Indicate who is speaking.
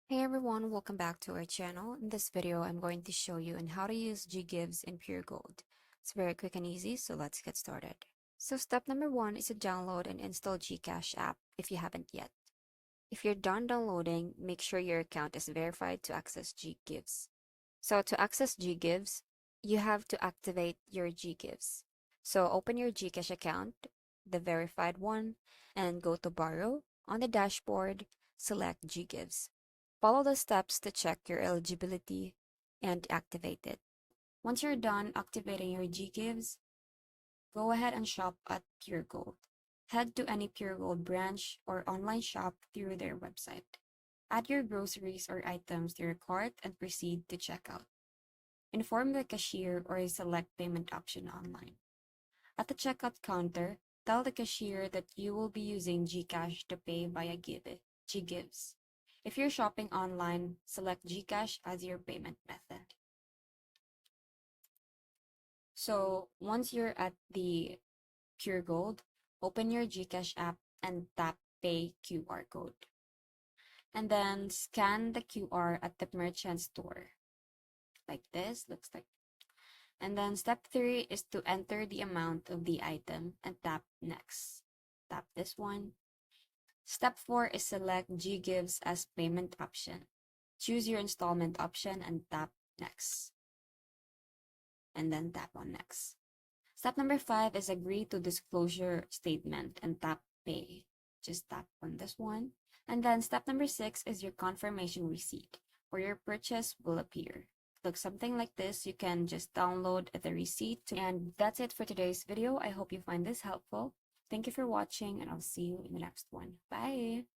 Speaker 1: Hey everyone, welcome back to our channel. In this video, I'm going to show you on how to use GGives in Puregold. It's very quick and easy, so let's get started. So step number one is to download and install Gcash app if you haven't yet. If you're done downloading, make sure your account is verified to access GGives. So to access GGives, you have to activate your GGives. So open your Gcash account, the verified one, and go to Borrow. On the dashboard, select GGives. Follow the steps to check your eligibility and activate it. Once you're done activating your GGives, go ahead and shop at Puregold. Head to any Puregold branch or online shop through their website. Add your groceries or items to your cart and proceed to checkout. Inform the cashier or select payment option online. At the checkout counter, tell the cashier that you will be using GCash to pay via GGives. If you're shopping online, select GCash as your payment method. So once you're at the Puregold, open your GCash app and tap Pay QR code. And then scan the QR at the merchant store. Like this, looks like. And then step 3 is to enter the amount of the item and tap Next. Tap this one. Step 4 is select GGives as payment option. Choose your installment option and tap Next. And then tap on Next. Step number 5 is agree to disclosure statement and tap Pay. Just tap on this one. And then step number 6 is your confirmation receipt, where your purchase will appear. Looks something like this. You can just download the receipt. And that's it for today's video. I hope you find this helpful. Thank you for watching, and I'll see you in the next one. Bye!